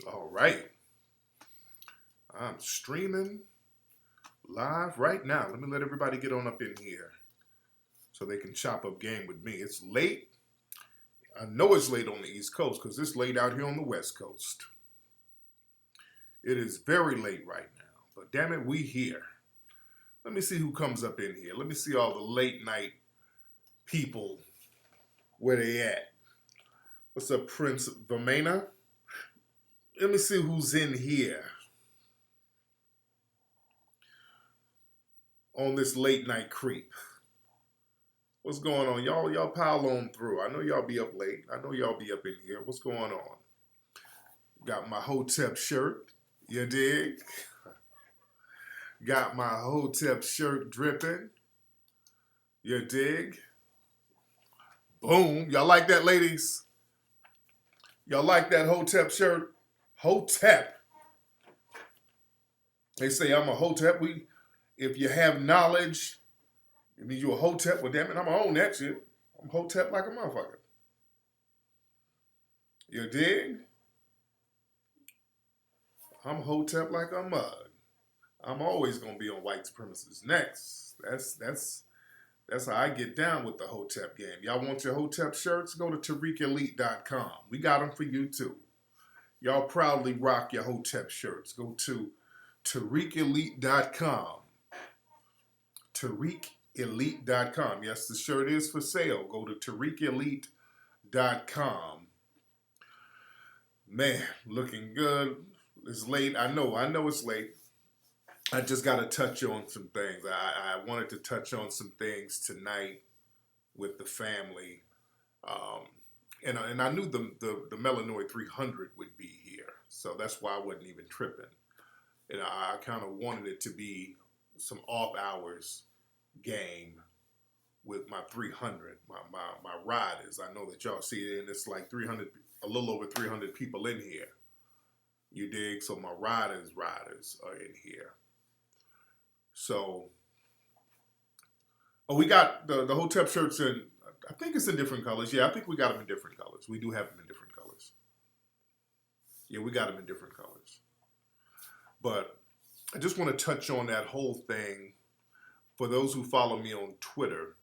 All right. I'm streaming live right now. Let me let everybody get on up in here so they can chop up game with me. It's late. I know it's late on the East Coast because it's late out here on the West Coast. It is very late right now. But damn it, we here. Let me see who comes up in here. Let me see all the late night people. Where they at? What's up, Prince Vamena? Let me see who's in here on this late night creep. What's going on? Y'all pile on through. I know y'all be up late. I know y'all be up in here. What's going on? Got my Hotep shirt. You dig? Got my Hotep shirt dripping. You dig? Boom. Y'all like that, ladies? Y'all like that Hotep shirt? Hotep. They say I'm a Hotep. If you have knowledge, it means you a Hotep. Well, damn it, I'm gonna own that shit. I'm Hotep like a motherfucker. You dig? I'm Hotep like a mug. I'm always gonna be on white supremacists next. That's how I get down with the Hotep game. Y'all want your Hotep shirts? Go to TariqElite.com. We got them for you too. Y'all proudly rock your Hotep shirts. Go to TariqElite.com. TariqElite.com. Yes, the shirt is for sale. Go to TariqElite.com. Man, looking good. It's late. I know it's late. I just got to touch on some things. I wanted to touch on some things tonight with the family. And I knew the Melanoid 300 would be here. So that's why I wasn't even tripping. And I kind of wanted it to be some off hours game with my 300, my riders. I know that y'all see it, and it's like 300, a little over 300 people in here. You dig? So my riders are in here. So, we got the Hotep shirts in, I think it's in different colors. Yeah, I think we got them in different colors. We do have them in different colors. Yeah, we got them in different colors. But I just want to touch on that whole thing for those who follow me on Twitter.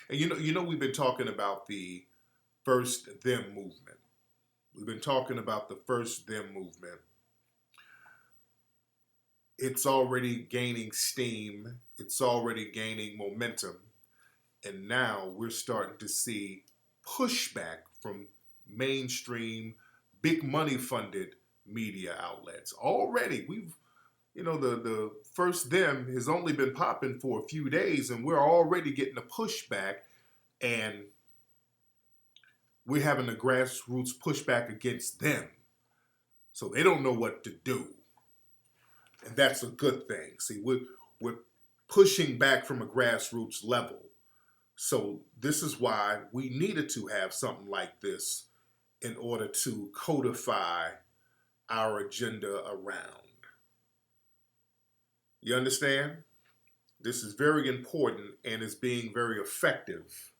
And you know we've been talking about the First Them movement. We've been talking about the First Them movement. It's already gaining steam. It's already gaining momentum. And now we're starting to see pushback from mainstream, big money funded media outlets. Already, the First Them has only been popping for a few days, and we're already getting a pushback, and we're having a grassroots pushback against them. So they don't know what to do. And that's a good thing. See, we're pushing back from a grassroots level. So this is why we needed to have something like this in order to codify our agenda around. You understand? This is very important and is being very effective.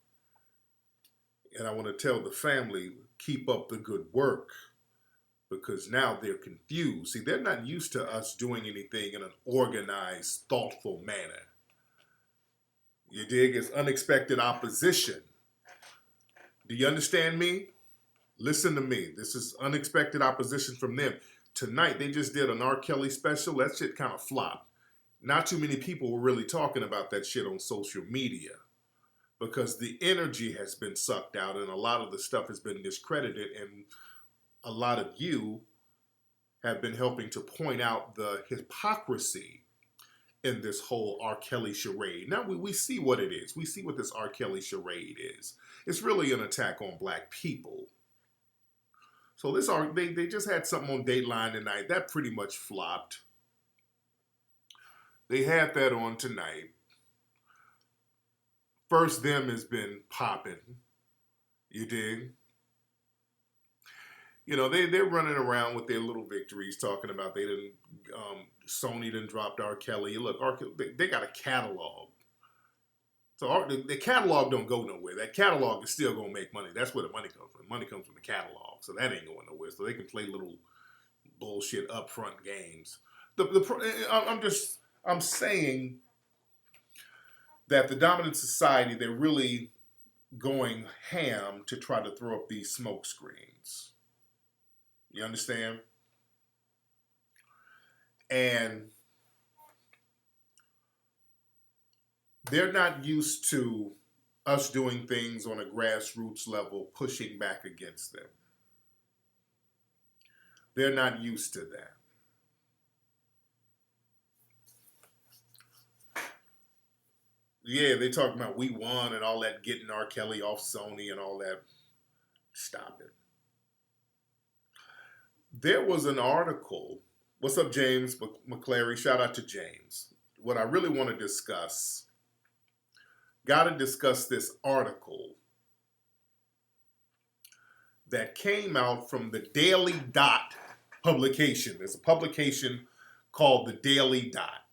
And I want to tell the family, keep up the good work, because now they're confused. See, they're not used to us doing anything in an organized, thoughtful manner. You dig? It's unexpected opposition. Do you understand me? Listen to me. This is unexpected opposition from them. Tonight, they just did an R. Kelly special. That shit kind of flopped. Not too many people were really talking about that shit on social media because the energy has been sucked out and a lot of the stuff has been discredited, and a lot of you have been helping to point out the hypocrisy in this whole R. Kelly charade. Now we see what it is. We see what this R. Kelly charade is. It's really an attack on black people. So they just had something on Dateline tonight. That pretty much flopped. They had that on tonight. First Them has been popping. You dig? They're running around with their little victories, talking about Sony didn't drop R. Kelly. Look, they got a catalog. So the catalog don't go nowhere. That catalog is still going to make money. That's where the money comes from. The money comes from the catalog. So that ain't going nowhere. So they can play little bullshit upfront games. I'm saying that the dominant society, they're really going ham to try to throw up these smoke screens. You understand? And they're not used to us doing things on a grassroots level, pushing back against them. They're not used to that. Yeah, they talk about we won and all that, getting R. Kelly off Sony and all that. Stop it. There was an article. What's up, James McClary? Shout out to James. What I really want to discuss, got to discuss this article that came out from the Daily Dot publication. There's a publication called the Daily Dot.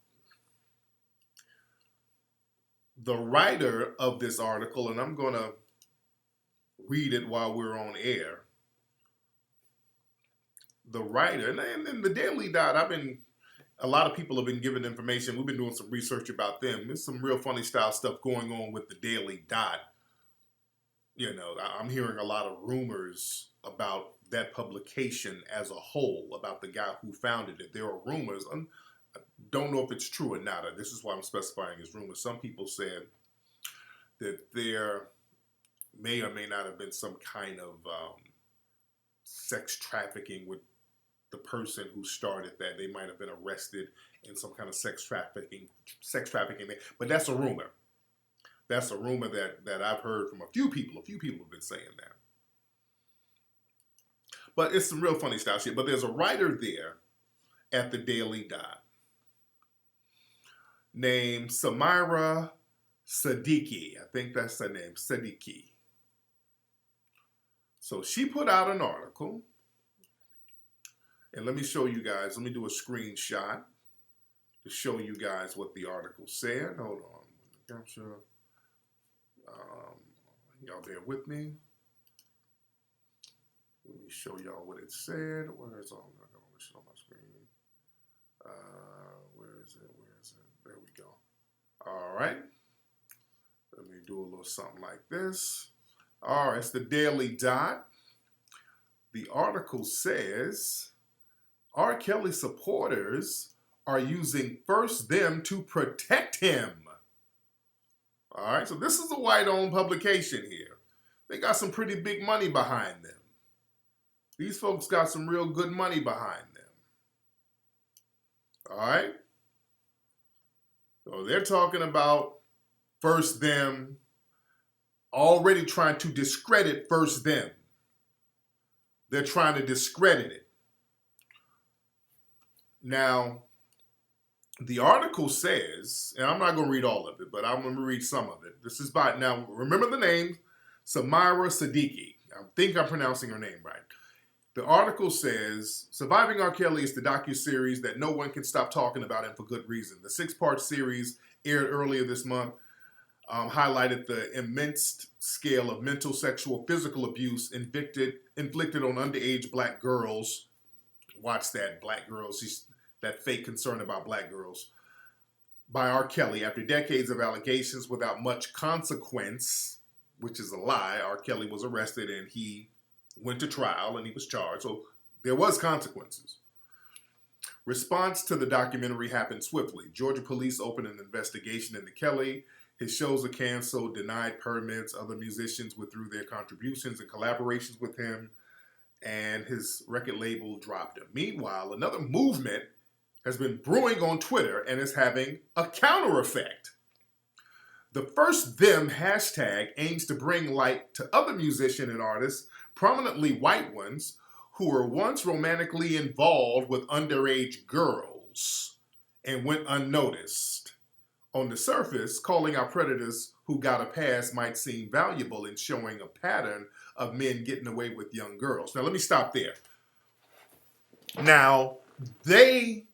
The writer of this article, and I'm going to read it while we're on air. The writer, and in the Daily Dot, a lot of people have been giving information. We've been doing some research about them. There's some real funny style stuff going on with the Daily Dot. You know, I'm hearing a lot of rumors about that publication as a whole, about the guy who founded it. There are rumors. I don't know if it's true or not. This is why I'm specifying as rumors. Some people said that there may or may not have been some kind of sex trafficking with the person who started that. They might have been arrested in some kind of sex trafficking thing. But that's a rumor. That's a rumor that I've heard from a few people. A few people have been saying that. But it's some real funny style shit. But there's a writer there at the Daily Dot named Samira Siddiqui. I think that's her name, Siddiqui. So she put out an article. And let me show you guys. Let me do a screenshot to show you guys what the article said. Hold on. Capture. Y'all bear with me. Let me show y'all what it said. Where is all? I got all this shit on my screen. Where is it? Where is it? There we go. All right. Let me do a little something like this. All right, it's the Daily Dot. The article says, R. Kelly supporters are using First Them to protect him. All right, so this is a white-owned publication here. They got some pretty big money behind them. These folks got some real good money behind them. All right? So they're talking about First Them, already trying to discredit First Them. They're trying to discredit it. Now, the article says, and I'm not going to read all of it, but I'm going to read some of it. This is by, now remember the name, Samira Siddiqui. I think I'm pronouncing her name right. The article says, Surviving R. Kelly is the docuseries that no one can stop talking about, and for good reason. The 6-part series aired earlier this month, highlighted the immense scale of mental, sexual, physical abuse inflicted on underage black girls. Watch that, black girls. That fake concern about black girls. By R. Kelly. After decades of allegations without much consequence, which is a lie, R. Kelly was arrested and he went to trial and he was charged. So there was consequences. Response to the documentary happened swiftly. Georgia police opened an investigation into Kelly. His shows are canceled, denied permits. Other musicians withdrew their contributions and collaborations with him, and his record label dropped him. Meanwhile, another movement has been brewing on Twitter and is having a counter effect. The First Them hashtag aims to bring light to other musicians and artists, prominently white ones, who were once romantically involved with underage girls and went unnoticed. On the surface, calling out predators who got a pass might seem valuable in showing a pattern of men getting away with young girls. Now, let me stop there. Now, did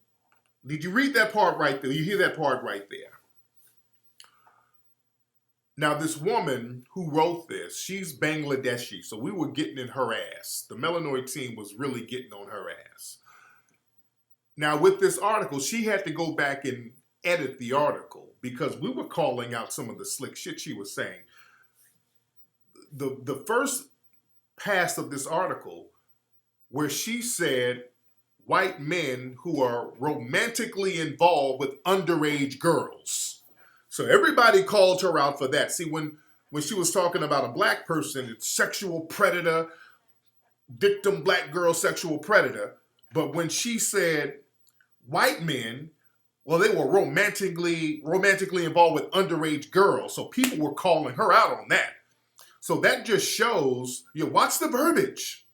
you read that part right there? You hear that part right there? Now, this woman who wrote this, she's Bangladeshi, so we were getting in her ass. The Melanoid team was really getting on her ass. Now, with this article, she had to go back and edit the article because we were calling out some of the slick shit she was saying. The first pass of this article, where she said white men who are romantically involved with underage girls. So everybody called her out for that. See, when she was talking about a black person, it's sexual predator, victim black girl sexual predator. But when she said white men, well, they were romantically involved with underage girls. So people were calling her out on that. So that just shows, watch the verbiage.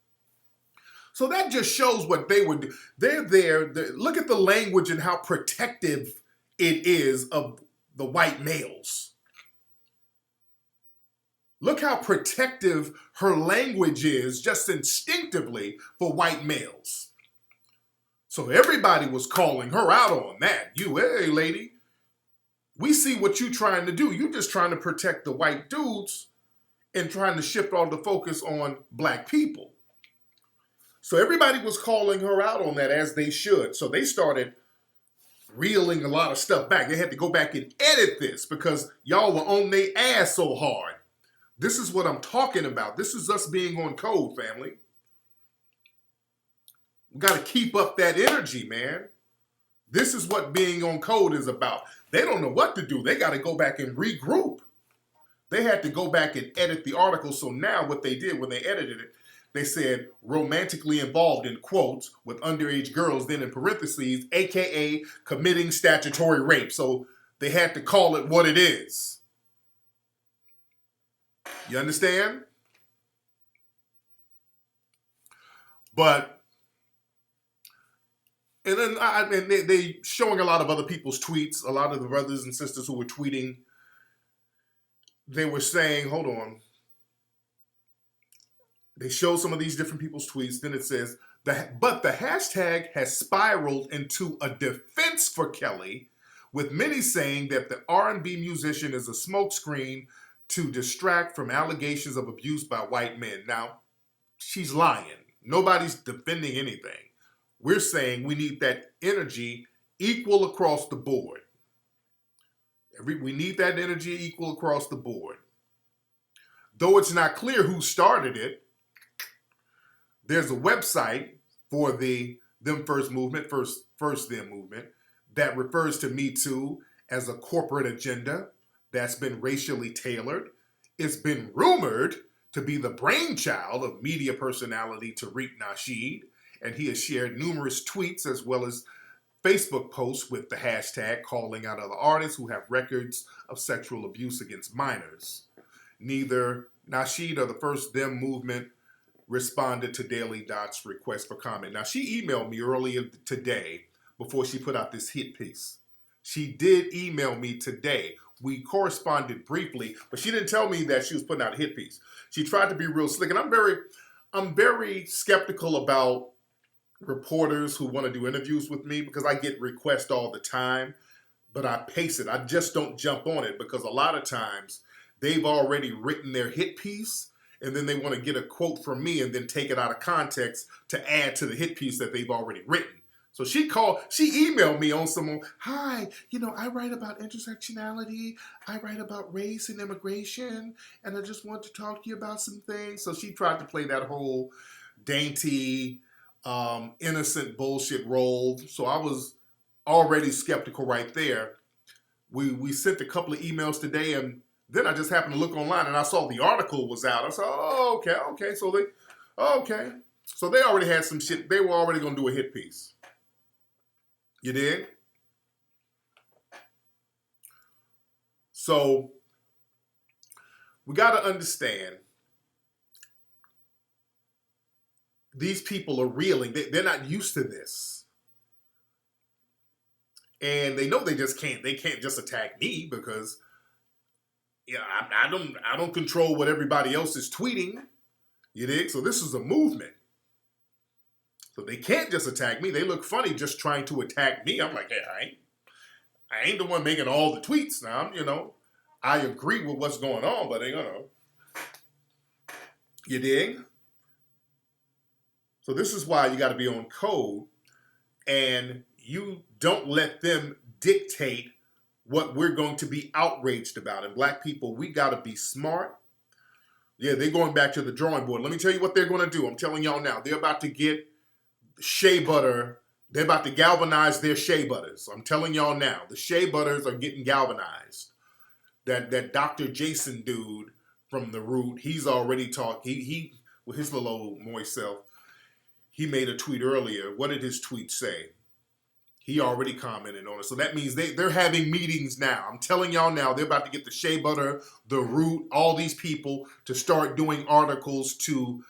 So that just shows what they would do. They're there. Look at the language and how protective it is of the white males. Look how protective her language is just instinctively for white males. So everybody was calling her out on that. Hey, lady, we see what you're trying to do. You're just trying to protect the white dudes and trying to shift all the focus on black people. So everybody was calling her out on that, as they should. So they started reeling a lot of stuff back. They had to go back and edit this because y'all were on their ass so hard. This is what I'm talking about. This is us being on code, family. We got to keep up that energy, man. This is what being on code is about. They don't know what to do. They got to go back and regroup. They had to go back and edit the article. So now what they did when they edited it, they said romantically involved in quotes with underage girls, then in parentheses, AKA committing statutory rape. So they had to call it what it is. You understand? But, and then they showing a lot of other people's tweets, a lot of the brothers and sisters who were tweeting, they were saying, hold on. They show some of these different people's tweets. Then it says, but the hashtag has spiraled into a defense for Kelly, with many saying that the R&B musician is a smokescreen to distract from allegations of abuse by white men. Now, she's lying. Nobody's defending anything. We're saying we need that energy equal across the board. We need that energy equal across the board. Though it's not clear who started it, there's a website for the Them First movement, First Them movement, that refers to Me Too as a corporate agenda that's been racially tailored. It's been rumored to be the brainchild of media personality Tariq Nasheed, and he has shared numerous tweets as well as Facebook posts with the hashtag calling out other artists who have records of sexual abuse against minors. Neither Nasheed or the First Them movement responded to Daily Dot's request for comment. Now, she emailed me earlier today before she put out this hit piece. She did email me today. We corresponded briefly, but she didn't tell me that she was putting out a hit piece. She tried to be real slick, and I'm very skeptical about reporters who want to do interviews with me because I get requests all the time, but I pace it. I just don't jump on it because a lot of times they've already written their hit piece and then they want to get a quote from me and then take it out of context to add to the hit piece that they've already written. So she emailed me on someone, hi, I write about intersectionality, I write about race and immigration, and I just want to talk to you about some things. So she tried to play that whole dainty, innocent bullshit role. So I was already skeptical right there. We sent a couple of emails today, and then I just happened to look online and I saw the article was out. I said, oh, okay. So they already had some shit. They were already going to do a hit piece. You did? So we got to understand these people are reeling. They're not used to this. And they know they can't just attack me because I don't control what everybody else is tweeting. You dig? So this is a movement. So they can't just attack me. They look funny just trying to attack me. I'm like, hey, I ain't the one making all the tweets now. I agree with what's going on, but you dig? So this is why you got to be on code and you don't let them dictate what we're going to be outraged about. And black people, we got to be smart. Yeah, they're going back to the drawing board. Let me tell you what they're going to do. I'm telling y'all now. They're about to get shea butter. They're about to galvanize their shea butters. I'm telling y'all now. The shea butters are getting galvanized. That Dr. Jason dude from The Root, he's already talked. He with his little old moist self, he made a tweet earlier. What did his tweet say? He already commented on it. So that means they're having meetings now. I'm telling y'all now, they're about to get the shea butter, The Root, all these people to start doing articles to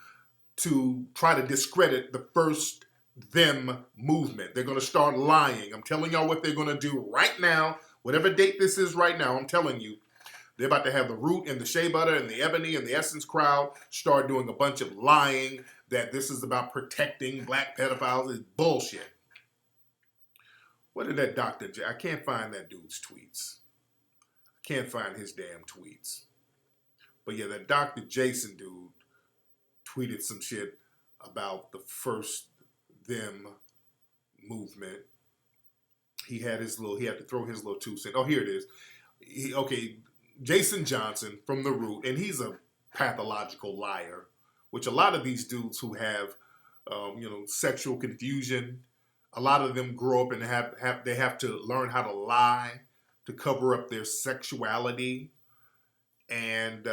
try to discredit the first them movement. They're going to start lying. I'm telling y'all what they're going to do right now. Whatever date this is right now, I'm telling you. They're about to have the Root and the shea butter and the Ebony and the Essence crowd start doing a bunch of lying that this is about protecting black pedophiles. It's bullshit. What did that Dr. I can't find that dude's tweets. I can't find his damn tweets. But yeah, that Dr. Jason dude tweeted some shit about the first them movement. He had to throw his little 2 cents. Oh, here it is. Jason Johnson from The Root, and he's a pathological liar, which a lot of these dudes who have, sexual confusion, a lot of them grow up and they have to learn how to lie to cover up their sexuality, and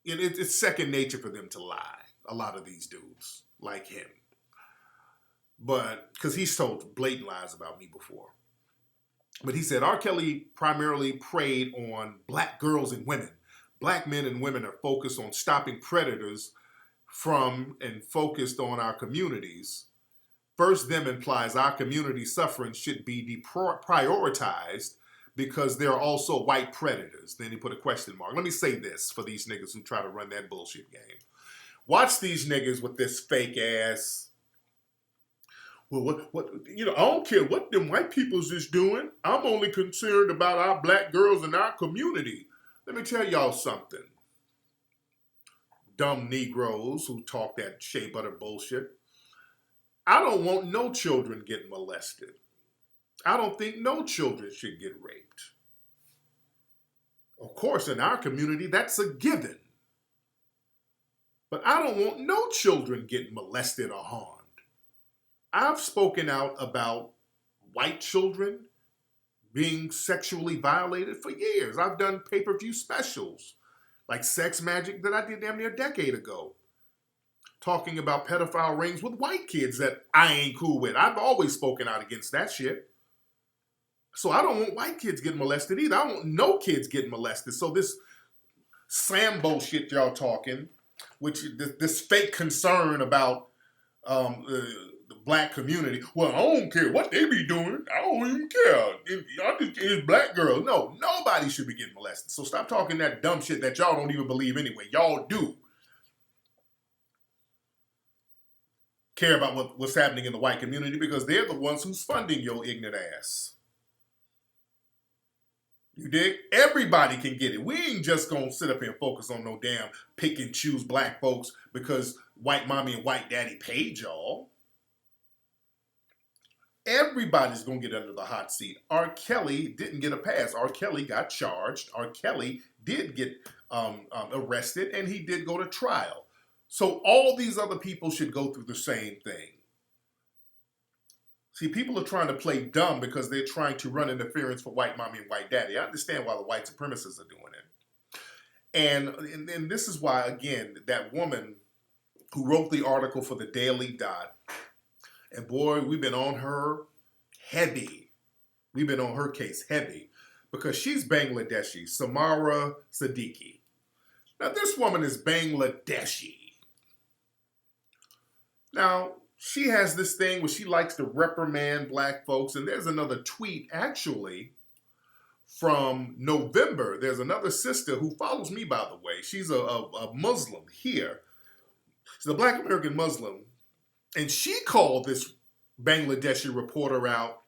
it's second nature for them to lie. A lot of these dudes like him, but because he's told blatant lies about me before. But he said R. Kelly primarily preyed on black girls and women. Black men and women are focused on stopping predators from and focused on our communities. First them implies our community suffering should be prioritized because there are also white predators. Then he put a question mark. Let me say this for these niggas who try to run that bullshit game. Watch these niggas with this fake ass. Well, I don't care what them white people's is doing. I'm only concerned about our black girls in our community. Let me tell y'all something. Dumb Negroes who talk that shea butter bullshit. I don't want no children getting molested. I don't think no children should get raped. Of course, in our community, that's a given. But I don't want no children getting molested or harmed. I've spoken out about white children being sexually violated for years. I've done pay-per-view specials like Sex Magic that I did damn near a decade ago, talking about pedophile rings with white kids that I ain't cool with. I've always spoken out against that shit. So I don't want white kids getting molested either. I don't want no kids getting molested. So this Sambo shit y'all talking, which this fake concern about the black community. Well, I don't care what they be doing. I don't even care. It's black girls. No, nobody should be getting molested. So stop talking that dumb shit that y'all don't even believe anyway. Y'all do care about what's happening in the white community because they're the ones who's funding your ignorant ass. You dig? Everybody can get it. We ain't just gonna sit up here and focus on no damn pick and choose black folks because white mommy and white daddy paid y'all. Everybody's gonna get under the hot seat. R. Kelly didn't get a pass. R. Kelly got charged. R. Kelly did get arrested, and he did go to trial. So all these other people should go through the same thing. See, people are trying to play dumb because they're trying to run interference for white mommy and white daddy. I understand why the white supremacists are doing it. And this is why, again, that woman who wrote the article for the Daily Dot, and boy, we've been on her heavy. We've been on her case heavy because she's Bangladeshi, Samara Siddiqui. Now, this woman is Bangladeshi. Now, she has this thing where she likes to reprimand black folks. And there's another tweet, actually, from November. There's another sister who follows me, by the way. She's a Muslim here. She's a black American Muslim. And she called this Bangladeshi reporter out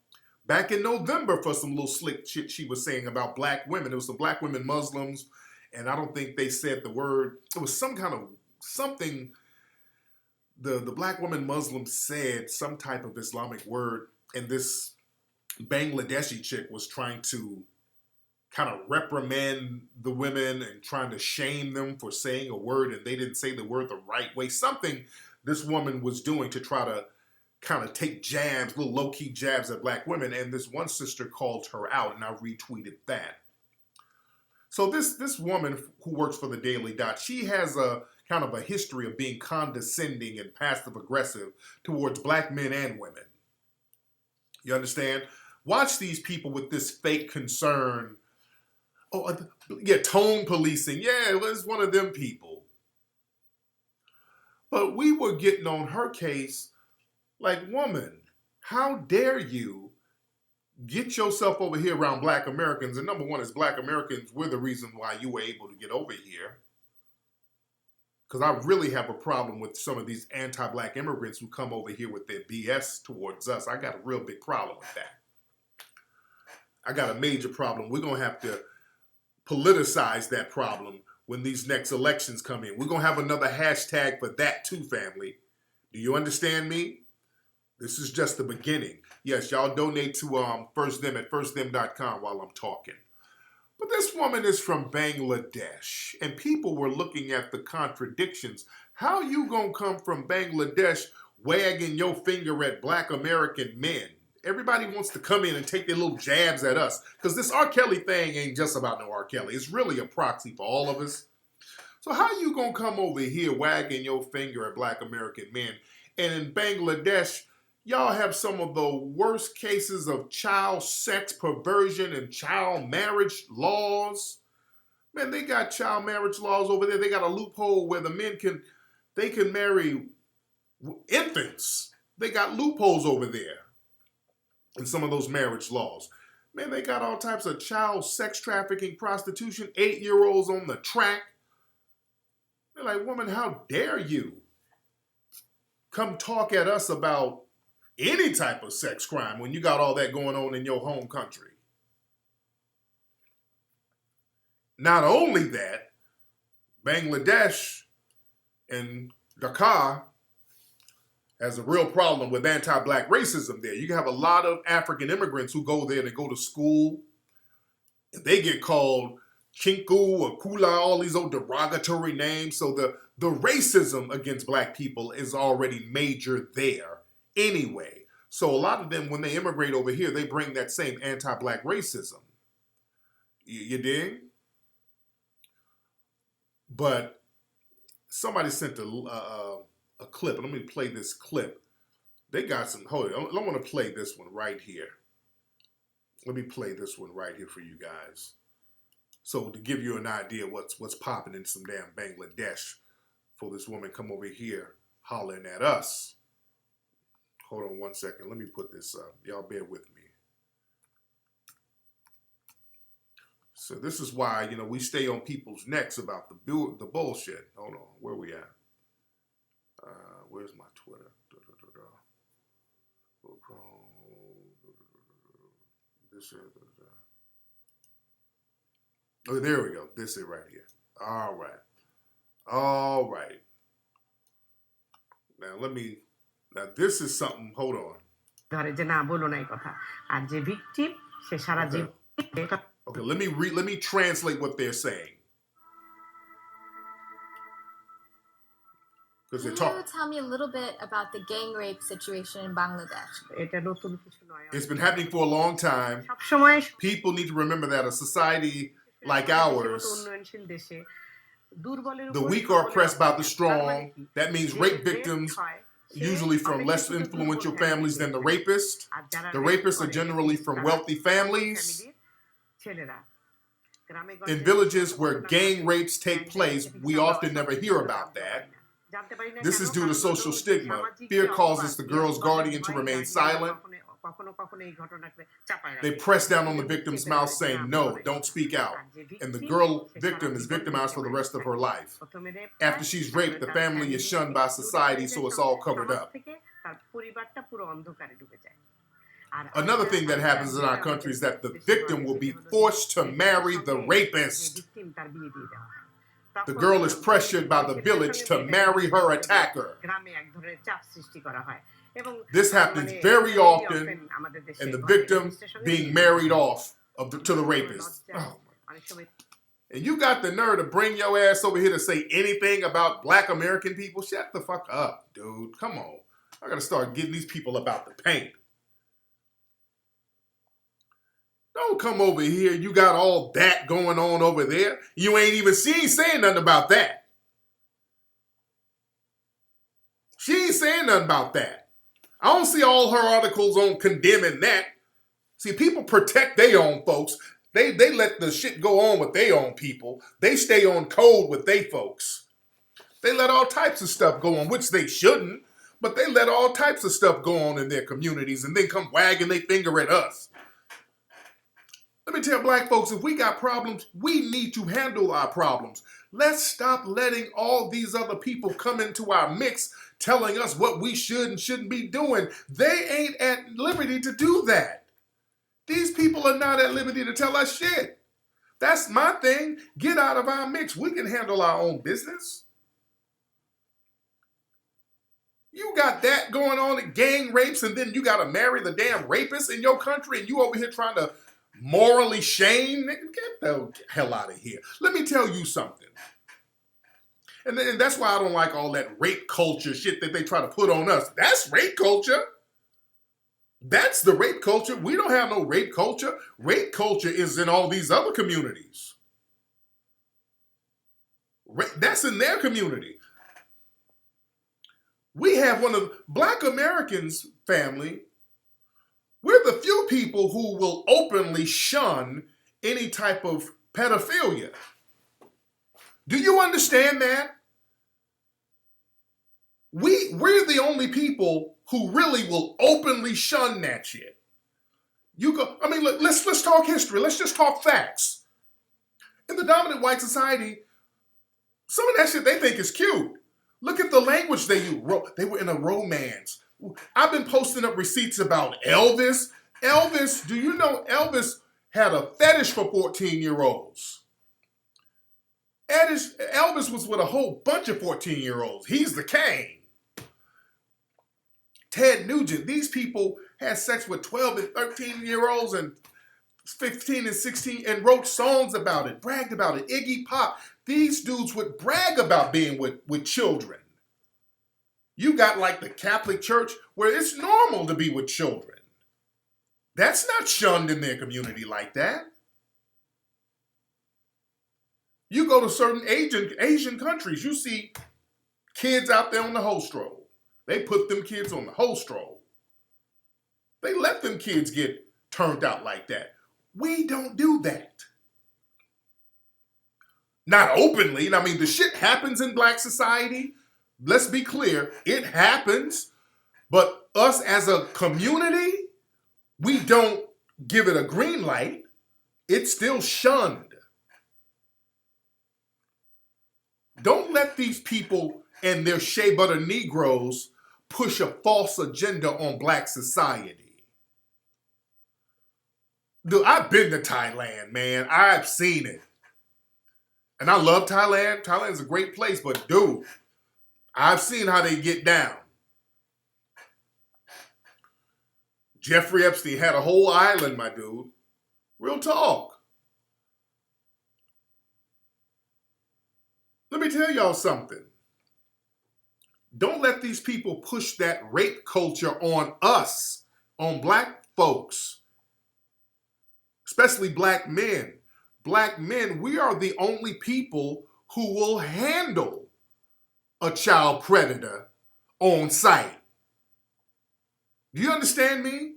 back in November for some little slick shit she was saying about black women. It was some black women Muslims. And I don't think they said the word. It was some kind of something the black woman Muslim said some type of Islamic word, and this Bangladeshi chick was trying to kind of reprimand the women and trying to shame them for saying a word and they didn't say the word the right way. Something this woman was doing to try to kind of take jabs, little low-key jabs at black women, and this one sister called her out, and I retweeted that. So this woman who works for the Daily Dot, she has a kind of a history of being condescending and passive-aggressive towards black men and women. You understand? Watch these people with this fake concern. Oh, yeah, tone policing. Yeah, it was one of them people. But we were getting on her case like, woman, how dare you get yourself over here around black Americans? And number one is black Americans, we're the reason why you were able to get over here. Because I really have a problem with some of these anti-black immigrants who come over here with their BS towards us. I got a real big problem with that. I got a major problem. We're going to have to politicize that problem when these next elections come in. We're going to have another hashtag for that too, family. Do you understand me? This is just the beginning. Yes, y'all donate to First Them at firstthem.com while I'm talking. But this woman is from Bangladesh, and people were looking at the contradictions. How you gonna come from Bangladesh wagging your finger at black American men? Everybody wants to come in and take their little jabs at us, because this R. Kelly thing ain't just about no R. Kelly. It's really a proxy for all of us. So how you gonna come over here wagging your finger at black American men? And in Bangladesh, y'all have some of the worst cases of child sex perversion and child marriage laws. Man, they got child marriage laws over there. They got a loophole where the men can marry infants. They got loopholes over there in some of those marriage laws. Man, they got all types of child sex trafficking, prostitution, 8-year-olds on the track. They're like, woman, how dare you come talk at us about any type of sex crime when you got all that going on in your home country. Not only that, Bangladesh and Dhaka has a real problem with anti-black racism there. You have a lot of African immigrants who go there and they go to school and they get called chinku or kula, all these old derogatory names. So the racism against black people is already major there anyway. So a lot of them, when they immigrate over here, they bring that same anti-black racism. You dig? But somebody sent a clip. Let me play this clip. They got some, hold on, I want to play this one right here. Let me play this one right here for you guys. So to give you an idea what's popping in some damn Bangladesh for this woman come over here hollering at us. Hold on one second. Let me put this up. Y'all bear with me. So this is why, we stay on people's necks about the bullshit. Hold on. Where we at? Where's my Twitter? Oh, there we go. This is right here. All right. All right. Now this is something, hold on. Okay, let me translate what they're saying. Because they're talking. Can you tell me a little bit about the gang rape situation in Bangladesh? It's been happening for a long time. People need to remember that a society like ours, the weak are oppressed by the strong. That means rape victims, usually from less influential families than the rapist. The rapists are generally from wealthy families. In villages where gang rapes take place, we often never hear about that. This is due to social stigma. Fear causes the girl's guardian to remain silent. They press down on the victim's mouth saying, no, don't speak out. And the girl victim is victimized for the rest of her life. After she's raped, the family is shunned by society, so it's all covered up. Another thing that happens in our country is that the victim will be forced to marry the rapist. The girl is pressured by the village to marry her attacker. This happens very often, and the victim being married off to the rapist. Oh. And you got the nerve to bring your ass over here to say anything about black American people? Shut the fuck up, dude. Come on. I gotta start getting these people about the paint. Don't come over here. You got all that going on over there. You ain't even saying nothing about that. She ain't saying nothing about that. I don't see all her articles on condemning that. See, people protect their own folks. They let the shit go on with their own people. They stay on code with their folks. They let all types of stuff go on, which they shouldn't, but they let all types of stuff go on in their communities and then come wagging their finger at us. Let me tell black folks, if we got problems, we need to handle our problems. Let's stop letting all these other people come into our mix telling us what we should and shouldn't be doing. They ain't at liberty to do that. These people are not at liberty to tell us shit. That's my thing. Get out of our mix. We can handle our own business. You got that going on at gang rapes, and then you got to marry the damn rapist in your country, and you over here trying to morally shame? Get the hell out of here. Let me tell you something. And that's why I don't like all that rape culture shit that they try to put on us. That's rape culture. That's the rape culture. We don't have no rape culture. Rape culture is in all these other communities. That's in their community. We have one of black Americans' family. We're the few people who will openly shun any type of pedophilia. Do you understand that? We're the only people who really will openly shun that shit. Look, let's talk history. Let's just talk facts. In the dominant white society, some of that shit they think is cute. Look at the language they use. They were in a romance. I've been posting up receipts about Elvis. Elvis, do you know Elvis had a fetish for 14-year-olds? Elvis was with a whole bunch of 14-year-olds. He's the king. Ted Nugent, these people had sex with 12 and 13-year-olds and 15 and 16 and wrote songs about it, bragged about it. Iggy Pop, these dudes would brag about being with children. You got like the Catholic Church where it's normal to be with children. That's not shunned in their community like that. You go to certain Asian countries, you see kids out there on the host roll. They put them kids on the host roll. They let them kids get turned out like that. We don't do that. Not openly. I mean, the shit happens in black society. Let's be clear. It happens. But us as a community, we don't give it a green light. It's still shunned. Don't let these people and their shea butter Negroes push a false agenda on black society. Dude, I've been to Thailand, man. I've seen it. And I love Thailand. Thailand's a great place, but dude, I've seen how they get down. Jeffrey Epstein had a whole island, my dude. Real talk. Let me tell y'all something. Don't let these people push that rape culture on us, on black folks, especially black men. Black men, we are the only people who will handle a child predator on site. Do you understand me?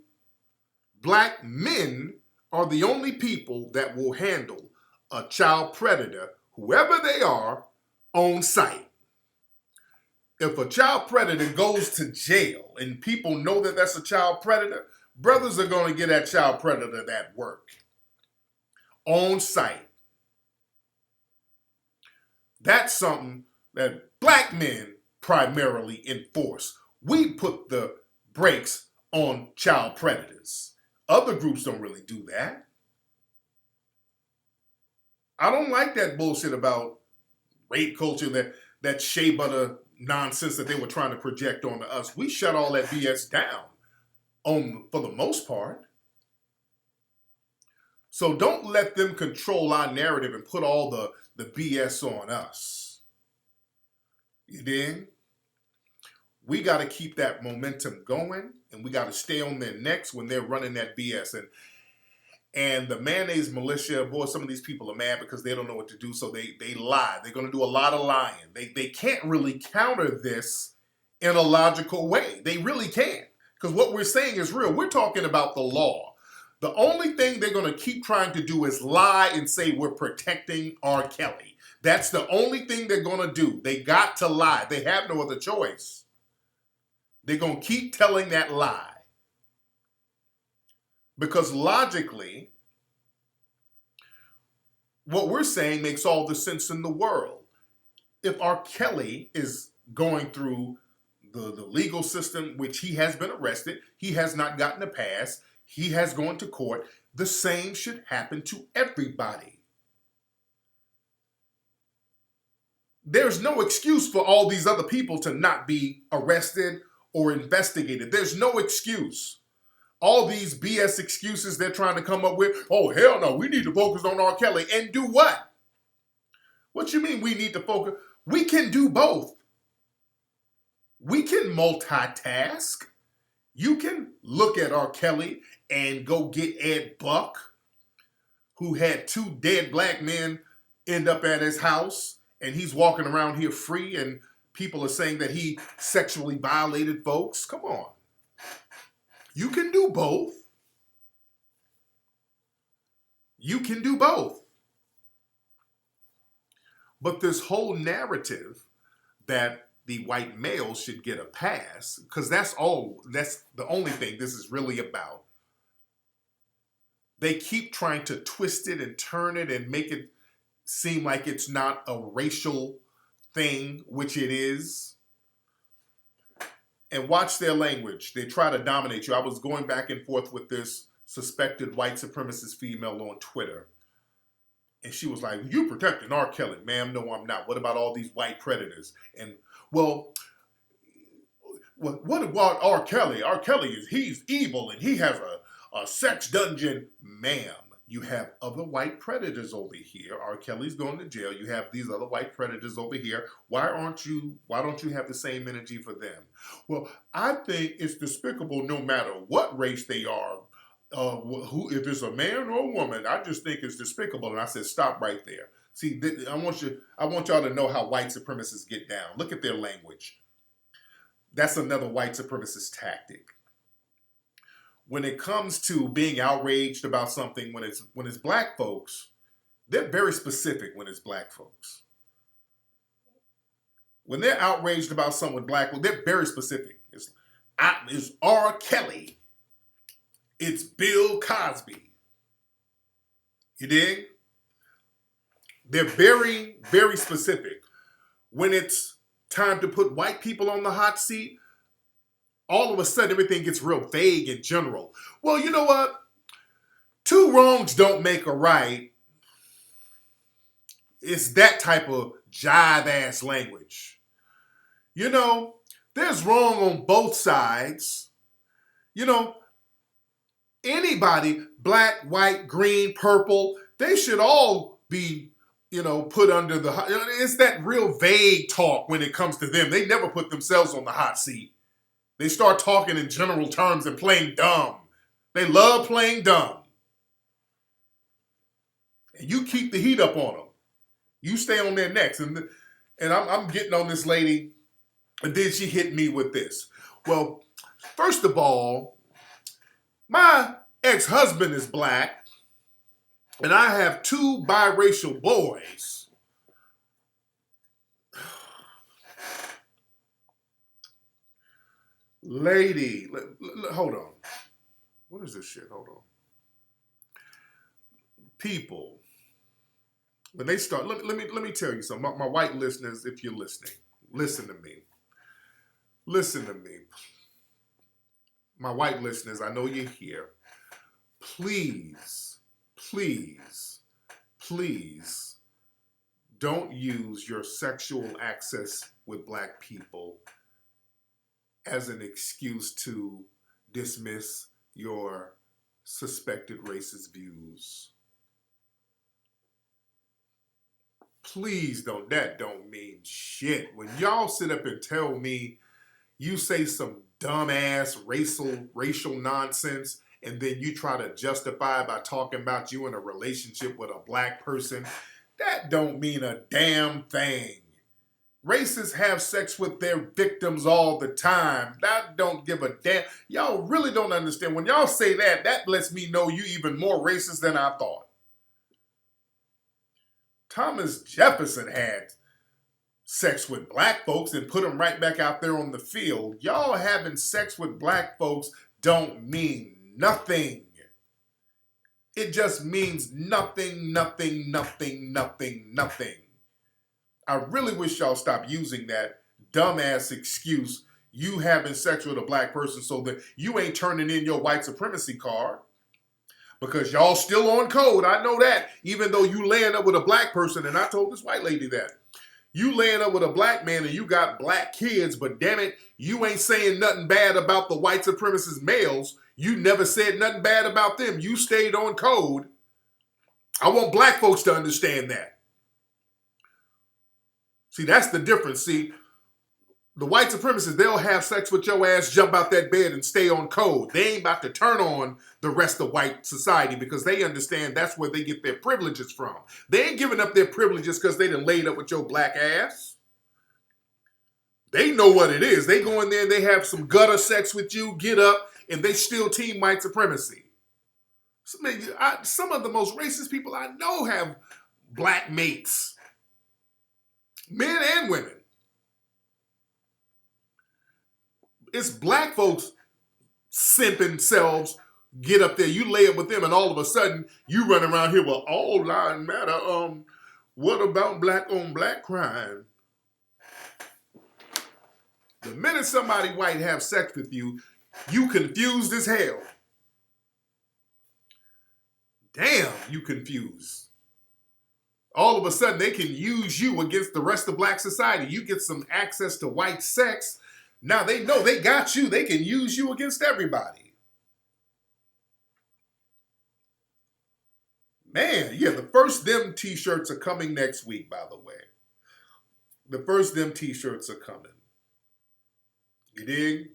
Black men are the only people that will handle a child predator, whoever they are, on site. If a child predator goes to jail and people know that that's a child predator, brothers are going to get that child predator that work on site. That's something that black men primarily enforce. We put the brakes on child predators. Other groups don't really do that. I don't like that bullshit about rape culture, that shea butter nonsense that they were trying to project onto us. We shut all that BS down for the most part. So don't let them control our narrative and put all the BS on us. You dig? We got to keep that momentum going, and we got to stay on their necks when they're running that BS. And the mayonnaise militia, boy, some of these people are mad because they don't know what to do, so they lie. They're going to do a lot of lying. They can't really counter this in a logical way. They really can't, because what we're saying is real. We're talking about the law. The only thing they're going to keep trying to do is lie and say we're protecting R. Kelly. That's the only thing they're going to do. They got to lie. They have no other choice. They're going to keep telling that lie. Because logically, what we're saying makes all the sense in the world. If R. Kelly is going through the legal system, which he has been arrested, he has not gotten a pass, he has gone to court, the same should happen to everybody. There's no excuse for all these other people to not be arrested or investigated. There's no excuse. All these BS excuses they're trying to come up with, oh, hell no, we need to focus on R. Kelly. And do what? What you mean we need to focus? We can do both. We can multitask. You can look at R. Kelly and go get Ed Buck, who had 2 dead black men end up at his house, and he's walking around here free, and people are saying that he sexually violated folks. Come on. You can do both. You can do both. But this whole narrative that the white males should get a pass, because that's the only thing this is really about. They keep trying to twist it and turn it and make it seem like it's not a racial thing, which it is. And watch their language. They try to dominate you. I was going back and forth with this suspected white supremacist female on Twitter. And she was like, you protecting R. Kelly. Ma'am, no, I'm not. What about all these white predators? And, well, what about R. Kelly? R. Kelly, he's evil and he has a sex dungeon. Ma'am, you have other white predators over here. R. Kelly's going to jail. You have these other white predators over here. Why don't you have the same energy for them? Well, I think it's despicable no matter what race they are. If it's a man or a woman, I just think it's despicable. And I said, stop right there. See, I want y'all to know how white supremacists get down. Look at their language. That's another white supremacist tactic. When it comes to being outraged about something, when it's black folks, they're very specific when it's black folks. When they're outraged about someone black, they're very specific. It's R. Kelly. It's Bill Cosby. You dig? They're very, very specific. When it's time to put white people on the hot seat, all of a sudden everything gets real vague and general. Well, you know what? 2 wrongs don't make a right. It's that type of jive-ass language. You know, there's wrong on both sides. You know, anybody, black, white, green, purple, they should all be, put under the hot. It's that real vague talk when it comes to them. They never put themselves on the hot seat. They start talking in general terms and playing dumb. They love playing dumb. And you keep the heat up on them. You stay on their necks. And I'm getting on this lady, and then she hit me with this. Well, first of all, my ex-husband is black, and I have 2 biracial boys. Lady, hold on. What is this shit? Hold on. People, when they start, let me tell you something. My white listeners, if you're listening, listen to me. Listen to me. My white listeners, I know you're here. Please, please, please don't use your sexual access with black people as an excuse to dismiss your suspected racist views. Please don't. That don't mean shit. When y'all sit up and tell me you say some dumbass racial nonsense, and then you try to justify by talking about you in a relationship with a black person, that don't mean a damn thing. Racists have sex with their victims all the time. That don't give a damn. Y'all really don't understand. When y'all say that, that lets me know you even more racist than I thought. Thomas Jefferson had sex with black folks and put them right back out there on the field. Y'all having sex with black folks don't mean nothing. It just means nothing, nothing, nothing, nothing, nothing. I really wish y'all stop using that dumbass excuse, you having sex with a black person, so that you ain't turning in your white supremacy card. Because y'all still on code. I know that. Even though you laying up with a black person, and I told this white lady that. You laying up with a black man and you got black kids, but damn it, you ain't saying nothing bad about the white supremacist males. You never said nothing bad about them. You stayed on code. I want black folks to understand that. See, that's the difference. See, the white supremacists, they'll have sex with your ass, jump out that bed, and stay on code. They ain't about to turn on the rest of white society because they understand that's where they get their privileges from. They ain't giving up their privileges because they done laid up with your black ass. They know what it is. They go in there and they have some gutter sex with you, get up, and they still team white supremacy. Some of the most racist people I know have black mates. Men and women. It's black folks simping selves, get up there, you lay up with them, and all of a sudden, you run around here, well, all lives matter. What about black on black crime? The minute somebody white have sex with you, you confused as hell. Damn, you confused. All of a sudden, they can use you against the rest of black society. You get some access to white sex. Now they know they got you. They can use you against everybody. Man, yeah, the first them t-shirts are coming next week, by the way. The first them t-shirts are coming. You dig?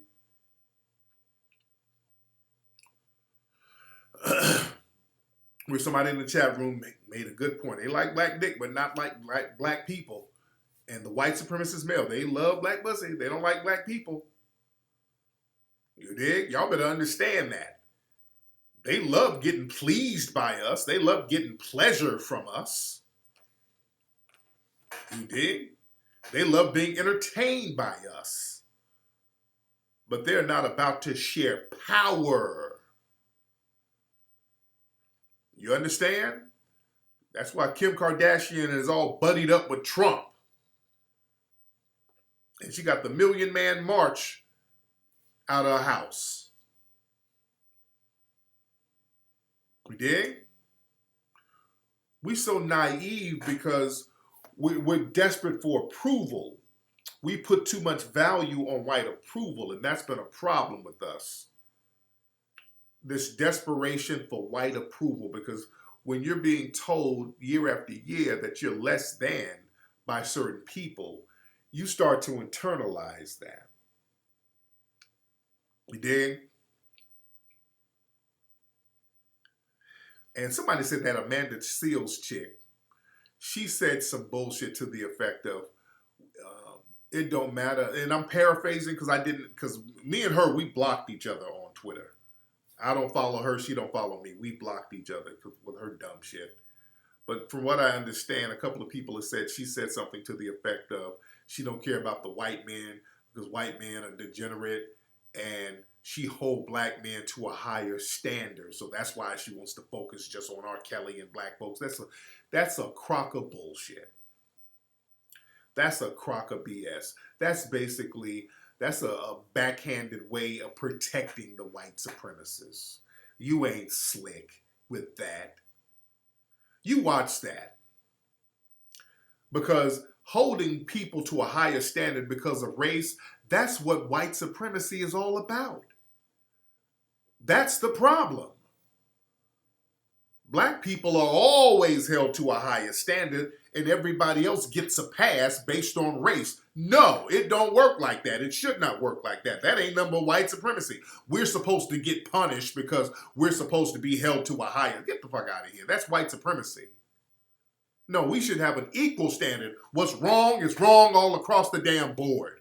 Where somebody in the chat room made a good point. They like black dick, but not like black people. And the white supremacist male, they love black pussy. They don't like black people. You dig? Y'all better understand that. They love getting pleased by us. They love getting pleasure from us. You dig? They love being entertained by us. But they're not about to share power. You understand? That's why Kim Kardashian is all buddied up with Trump. And she got the Million Man March out of her house. We dig? We so naive because we're desperate for approval. We put too much value on white approval, and that's been a problem with us. This desperation for white approval, because when you're being told year after year that you're less than by certain people, you start to internalize that. You dig? And somebody said that Amanda Seals chick, she said some bullshit to the effect of, it don't matter. And I'm paraphrasing because me and her, we blocked each other on Twitter. I don't follow her, she don't follow me. We blocked each other with her dumb shit. But from what I understand, a couple of people have said, she said something to the effect of, she don't care about the white men because white men are degenerate and she hold black men to a higher standard. So that's why she wants to focus just on R. Kelly and black folks. That's a crock of bullshit. That's a crock of BS. That's a backhanded way of protecting the white supremacists. You ain't slick with that. You watch that. Because holding people to a higher standard because of race, that's what white supremacy is all about. That's the problem. Black people are always held to a higher standard and everybody else gets a pass based on race. No, it don't work like that. It should not work like that. That ain't number white supremacy. We're supposed to get punished because we're supposed to be held to a higher. Get the fuck out of here. That's white supremacy. No, we should have an equal standard. What's wrong is wrong all across the damn board.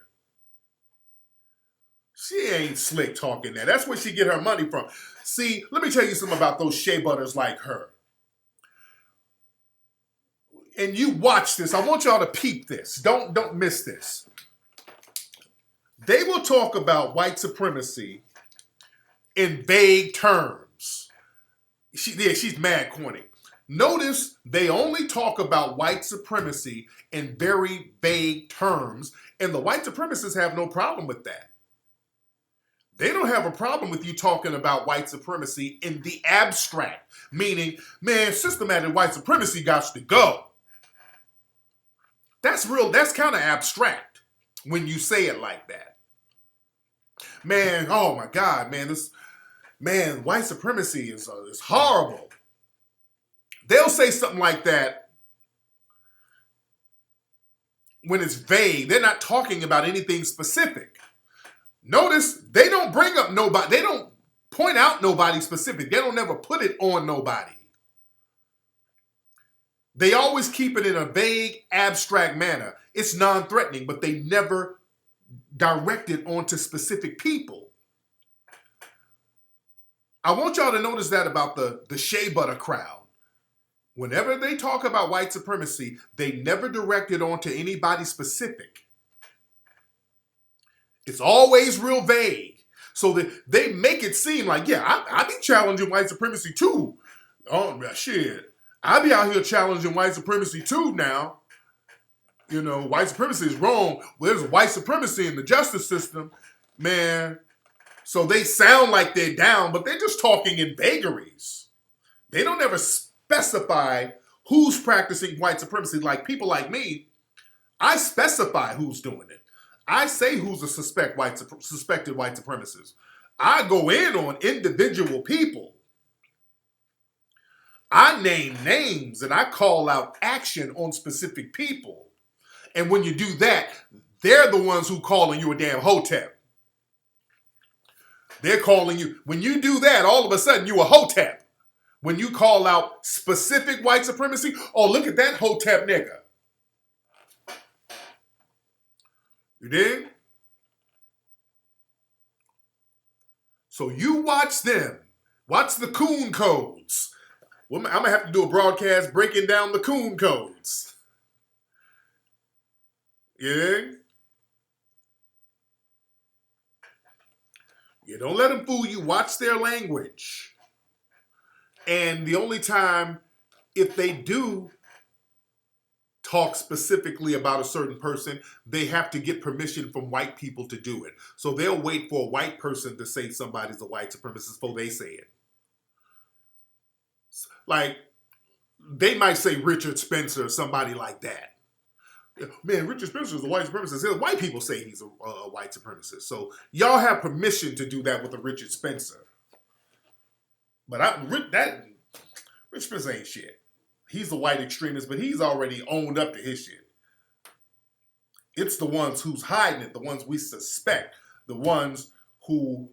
She ain't slick talking that. That's where she get her money from. See, let me tell you something about those shea butters like her. And you watch this. I want y'all to peep this. Don't miss this. They will talk about white supremacy in vague terms. She's mad corny. Notice they only talk about white supremacy in very vague terms, and the white supremacists have no problem with that. They don't have a problem with you talking about white supremacy in the abstract, meaning, man, systematic white supremacy got to go. That's kind of abstract when you say it like that. Man, oh my God, man, white supremacy is horrible. They'll say something like that when it's vague. They're not talking about anything specific. Notice they don't bring up nobody. They don't point out nobody specific. They don't ever put it on nobody. They always keep it in a vague, abstract manner. It's non-threatening, but they never direct it onto specific people. I want y'all to notice that about the shea butter crowd. Whenever they talk about white supremacy, they never direct it onto anybody specific. It's always real vague. So that they make it seem like, yeah, I be challenging white supremacy too. Oh, shit. I be out here challenging white supremacy too now. You know, white supremacy is wrong. Well, there's white supremacy in the justice system, man. So they sound like they're down, but they're just talking in vagaries. They don't ever specify who's practicing white supremacy. Like people like me, I specify who's doing it. I say who's a suspected white supremacist. I go in on individual people. I name names and I call out action on specific people. And when you do that, they're the ones who calling you a damn hotep. They're calling you. When you do that, all of a sudden you a hotep. When you call out specific white supremacy, oh, look at that hotep nigga. You dig? So you watch them. Watch the coon codes. Well, I'm going to have to do a broadcast breaking down the coon codes. Yeah? You don't let them fool you. Watch their language. And the only time, if they do talk specifically about a certain person, they have to get permission from white people to do it. So they'll wait for a white person to say somebody's a white supremacist before they say it. Like, they might say Richard Spencer or somebody like that. Man, Richard Spencer is a white supremacist. White people say he's a white supremacist. So y'all have permission to do that with a Richard Spencer. But Richard Spencer ain't shit. He's a white extremist, but he's already owned up to his shit. It's the ones who's hiding it, the ones we suspect, the ones who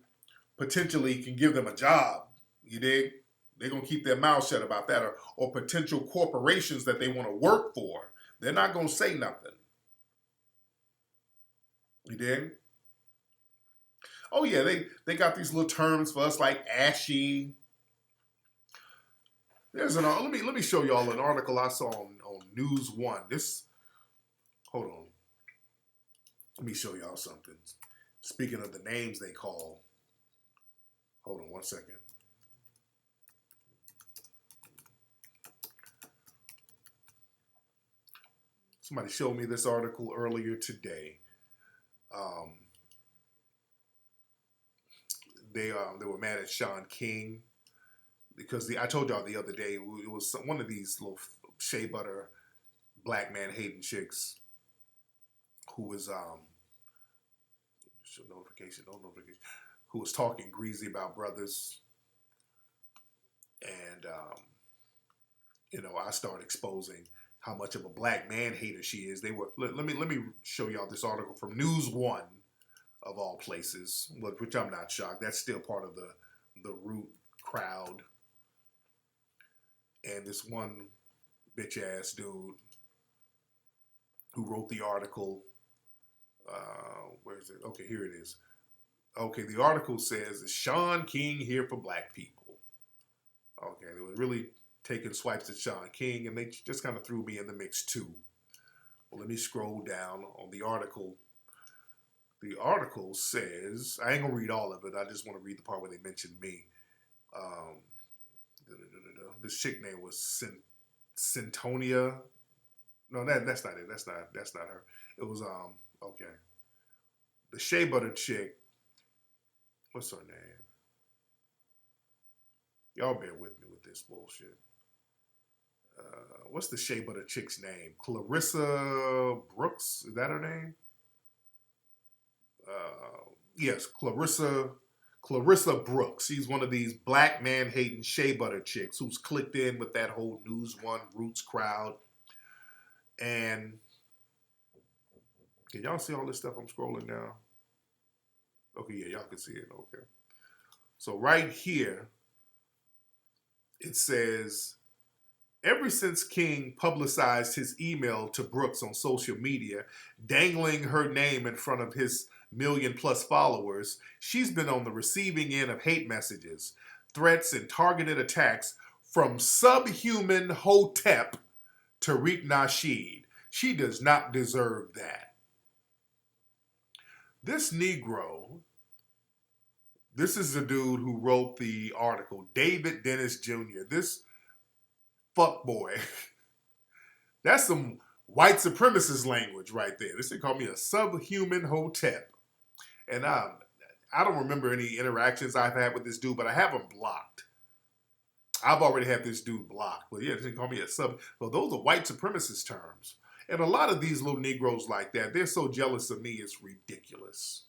potentially can give them a job. You dig? They're going to keep their mouth shut about that. Or potential corporations that they want to work for. They're not going to say nothing. You dig? Oh, yeah, they got these little terms for us like ashy. Let me show y'all an article I saw on News One. Hold on. Let me show y'all something. Speaking of the names they call. Hold on one second. Somebody showed me this article earlier today. They were mad at Sean King because I told y'all the other day it was one of these little shea butter black man hating chicks who was no notification, who was talking greasy about brothers, and I started exposing how much of a black man hater she is. They were let me show y'all this article from News One of all places, which I'm not shocked. That's still part of the root crowd. And this one bitch ass dude who wrote the article, where is it? Okay, here it is. Okay, the article says, is Sean King here for black people? Okay, they were really taking swipes at Sean King, and they just kind of threw me in the mix too. Well, let me scroll down on the article. The article says, I ain't gonna read all of it. I just want to read the part where they mentioned me. This chick name was Centonia. No, that's not it. That's not her. It was okay. The shea butter chick. What's her name? Y'all bear with me with this bullshit. What's the shea butter chick's name? Clarissa Brooks? Is that her name? Yes, Clarissa Brooks. She's one of these black man hating shea butter chicks who's clicked in with that whole News One Roots crowd. And can y'all see all this stuff I'm scrolling down? Okay, yeah, y'all can see it. Okay. So right here, it says, ever since King publicized his email to Brooks on social media, dangling her name in front of his million-plus followers, she's been on the receiving end of hate messages, threats, and targeted attacks from subhuman hotep Tariq Nasheed. She does not deserve that. This Negro, this is the dude who wrote the article, David Dennis Jr., this fuckboy. That's some white supremacist language right there. This thing called me a subhuman hotep. And I don't remember any interactions I've had with this dude, but I have him blocked. I've already had this dude blocked. But yeah, they call me a sub. Well, those are white supremacist terms. And a lot of these little Negroes like that, they're so jealous of me, it's ridiculous.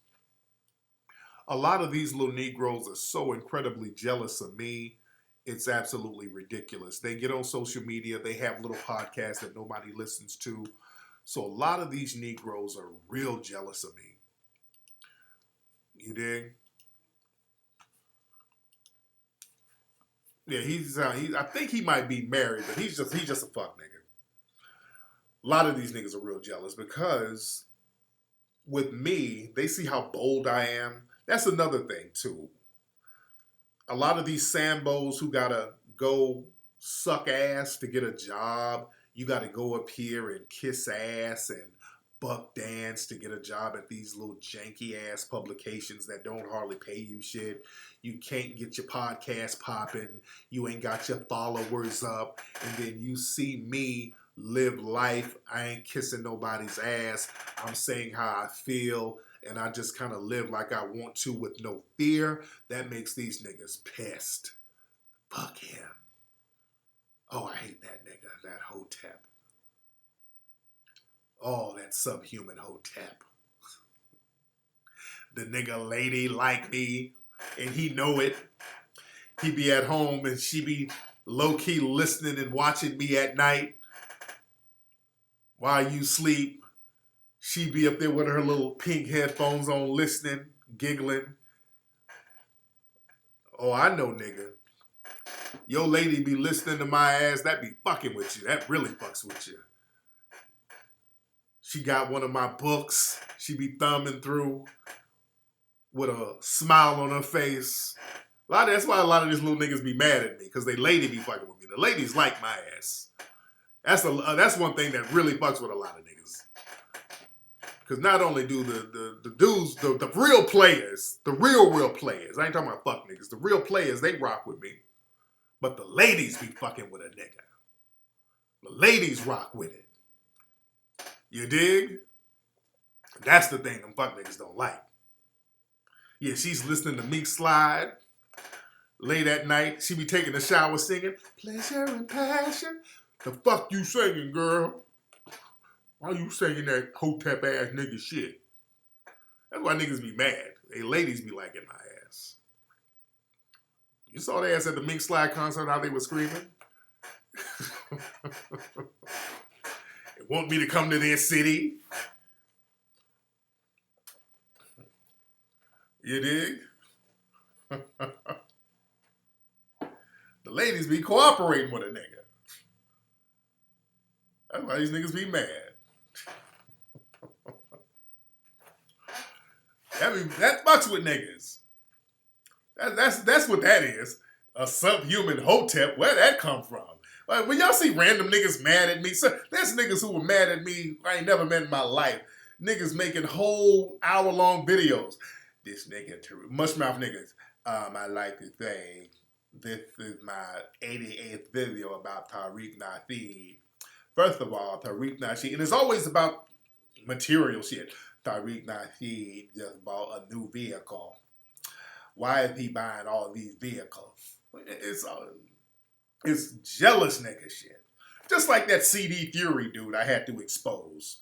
A lot of these little Negroes are so incredibly jealous of me, it's absolutely ridiculous. They get on social media, they have little podcasts that nobody listens to. So a lot of these Negroes are real jealous of me. You dig? Yeah, I think he might be married, but he's just a fuck nigga. A lot of these niggas are real jealous because with me, they see how bold I am. That's another thing too. A lot of these Sambos who gotta go suck ass to get a job, you gotta go up here and kiss ass and buck dance to get a job at these little janky ass publications that don't hardly pay you shit. You can't get your podcast popping. You ain't got your followers up. And then you see me live life. I ain't kissing nobody's ass. I'm saying how I feel. And I just kind of live like I want to with no fear. That makes these niggas pissed. Fuck him. Oh, I hate that nigga, that hotep. Oh, that subhuman hotep. The nigga lady like me, and he know it. He be at home and she be low-key listening and watching me at night while you sleep. She be up there with her little pink headphones on listening, giggling. Oh, I know, nigga. Your lady be listening to my ass, that be fucking with you. That really fucks with you. She got one of my books. She be thumbing through with a smile on her face. That's why a lot of these little niggas be mad at me, because they lady be fucking with me. The ladies like my ass. That's one thing that really fucks with a lot of niggas. Because not only do the dudes, the real players, the real players, I ain't talking about fuck niggas, the real players, they rock with me. But the ladies be fucking with a nigga. The ladies rock with it. You dig? That's the thing them fuck niggas don't like. Yeah, she's listening to Mink slide late at night. She be taking a shower singing, pleasure and passion. The fuck you singing, girl? Why you saying that hotep ass nigga shit? That's why niggas be mad. They ladies be liking my ass. You saw their ass at the Mink Slide concert, how they were screaming? They want me to come to their city. You dig? The ladies be cooperating with a nigga. That's why these niggas be mad. That fucks with niggas. That's what that is. A subhuman hotep. Where'd that come from? Like, when y'all see random niggas mad at me, so there's niggas who were mad at me I ain't never met in my life. Niggas making whole hour-long videos. This nigga, mushmouth niggas. I like to say, this is my 88th video about Tariq Nasheed. First of all, Tariq Nasheed, and it's always about material shit. Tariq Nasheed just bought a new vehicle. Why is he buying all these vehicles? It's jealous nigga shit. Just like that CD Fury dude I had to expose.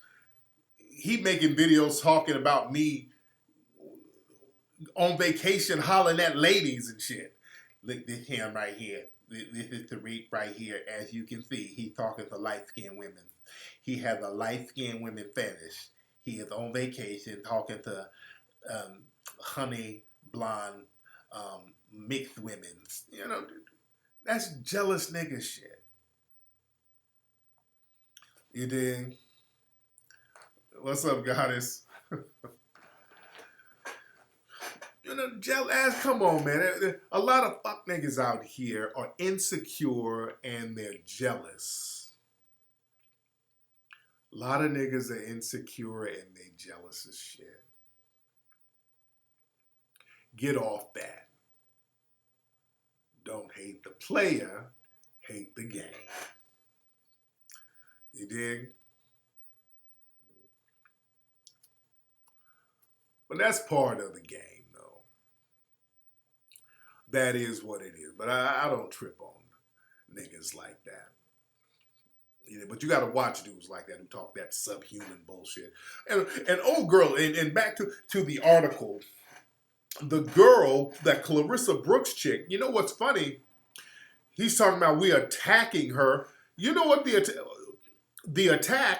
He making videos talking about me on vacation hollering at ladies and shit. Look, this him right here. This is Tariq right here. As you can see, he's talking to light-skinned women. He has a light-skinned women fetish. He is on vacation talking to honey, blonde, mixed women. You know, that's jealous nigga shit. You dig? What's up, goddess? You know, jealous. Come on, man. A lot of fuck niggas out here are insecure and they're jealous. A lot of niggas are insecure and they jealous as shit. Get off that. Don't hate the player, hate the game. You dig? But that's part of the game, though. That is what it is. But I don't trip on niggas like that. Yeah, but you got to watch dudes like that who talk that subhuman bullshit. And old girl, and back to the article, the girl, that Clarissa Brooks chick, you know what's funny? He's talking about we attacking her. You know what the attack,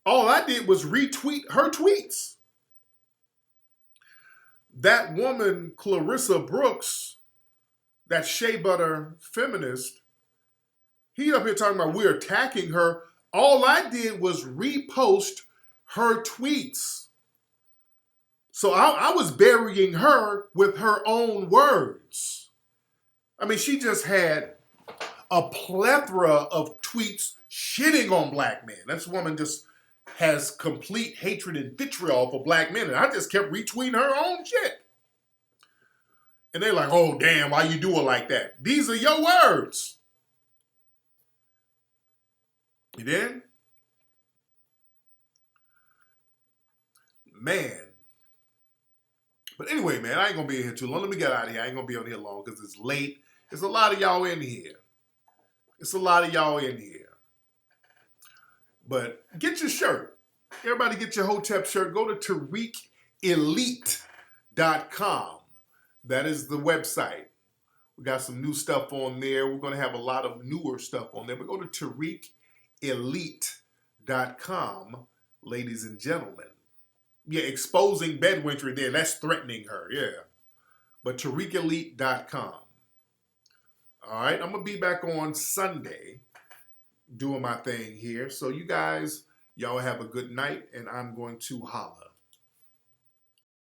all I did was retweet her tweets. That woman, Clarissa Brooks, that shea butter feminist, he up here talking about we're attacking her. All I did was repost her tweets. So I was burying her with her own words. I mean, she just had a plethora of tweets shitting on black men. This woman just has complete hatred and vitriol for black men. And I just kept retweeting her own shit. And they're like, oh, damn, why you do it like that? These are your words. You did? Man. But anyway, man, I ain't going to be in here too long. Let me get out of here. I ain't going to be on here long because it's late. There's a lot of y'all in here. It's a lot of y'all in here. But get your shirt. Everybody get your Hotep shirt. Go to TariqElite.com. That is the website. We got some new stuff on there. We're going to have a lot of newer stuff on there. But go to TariqElite.com, ladies and gentlemen. Yeah, exposing bedwentry there. That's threatening her, yeah. But TariqElite.com. All right, I'm going to be back on Sunday doing my thing here. So you guys, y'all have a good night, and I'm going to holla.